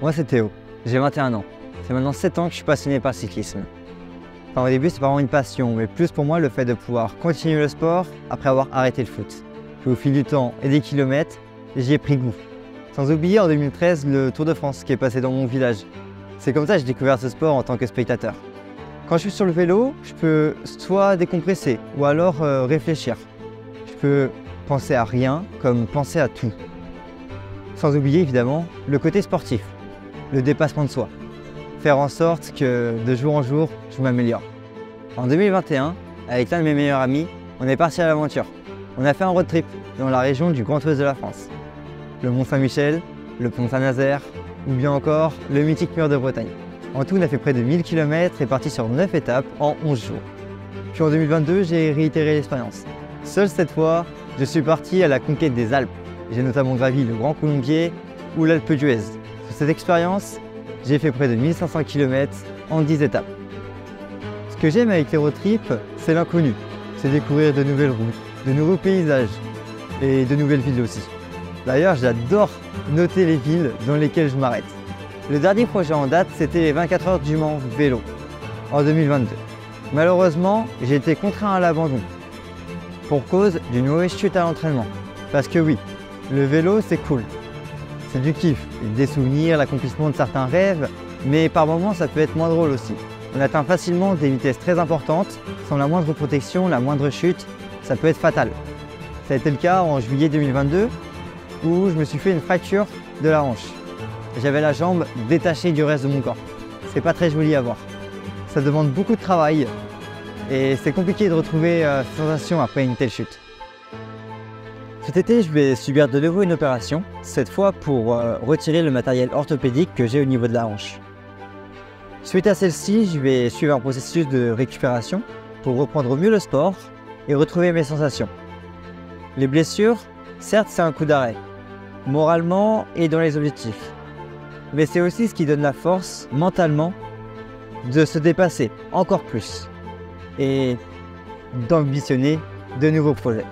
Moi c'est Théo, j'ai 21 ans. C'est maintenant 7 ans que je suis passionné par le cyclisme. Enfin, au début c'est pas vraiment une passion, mais plus pour moi le fait de pouvoir continuer le sport après avoir arrêté le foot. Puis au fil du temps et des kilomètres, j'y ai pris goût. Sans oublier en 2013 le Tour de France qui est passé dans mon village. C'est comme ça que j'ai découvert ce sport en tant que spectateur. Quand je suis sur le vélo, je peux soit décompresser ou alors réfléchir. Je peux penser à rien comme penser à tout. Sans oublier évidemment le côté sportif, le dépassement de soi. Faire en sorte que de jour en jour, je m'améliore. En 2021, avec l'un de mes meilleurs amis, on est parti à l'aventure. On a fait un road trip dans la région du Grand Ouest de la France. Le Mont Saint-Michel, le Pont Saint-Nazaire ou bien encore le mythique Mur de Bretagne. En tout, on a fait près de 1000 km et parti sur 9 étapes en 11 jours. Puis en 2022, j'ai réitéré l'expérience. Seul cette fois, je suis parti à la conquête des Alpes. J'ai notamment gravi le Grand Colombier ou l'Alpe d'Huez. Sur cette expérience, j'ai fait près de 1500 km en 10 étapes. Ce que j'aime avec les road trips, c'est l'inconnu. C'est découvrir de nouvelles routes, de nouveaux paysages et de nouvelles villes aussi. D'ailleurs, j'adore noter les villes dans lesquelles je m'arrête. Le dernier projet en date, c'était les 24 heures du Mans vélo en 2022. Malheureusement, j'ai été contraint à l'abandon pour cause d'une mauvaise chute à l'entraînement. Parce que oui, le vélo c'est cool, c'est du kiff, des souvenirs, l'accomplissement de certains rêves, mais par moments ça peut être moins drôle aussi. On atteint facilement des vitesses très importantes, sans la moindre protection, la moindre chute, ça peut être fatal. Ça a été le cas en juillet 2022 où je me suis fait une fracture de la hanche. J'avais la jambe détachée du reste de mon corps. C'est pas très joli à voir. Ça demande beaucoup de travail et c'est compliqué de retrouver ces sensations après une telle chute. Cet été, je vais subir de nouveau une opération, cette fois pour retirer le matériel orthopédique que j'ai au niveau de la hanche. Suite à celle-ci, je vais suivre un processus de récupération pour reprendre mieux le sport et retrouver mes sensations. Les blessures, certes c'est un coup d'arrêt, moralement et dans les objectifs. Mais c'est aussi ce qui donne la force, mentalement, de se dépasser encore plus et d'ambitionner de nouveaux projets.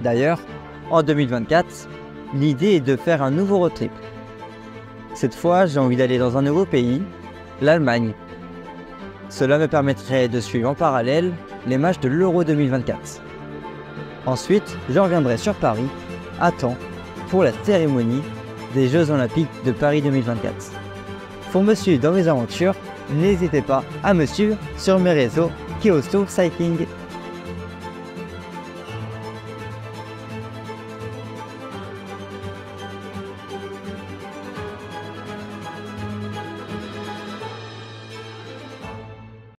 D'ailleurs, en 2024, l'idée est de faire un nouveau road trip. Cette fois, j'ai envie d'aller dans un nouveau pays, l'Allemagne. Cela me permettrait de suivre en parallèle les matchs de l'Euro 2024. Ensuite, je reviendrai sur Paris, à temps, pour la cérémonie des Jeux Olympiques de Paris 2024. Pour me suivre dans mes aventures, n'hésitez pas à me suivre sur mes réseaux Kyosto Cycling.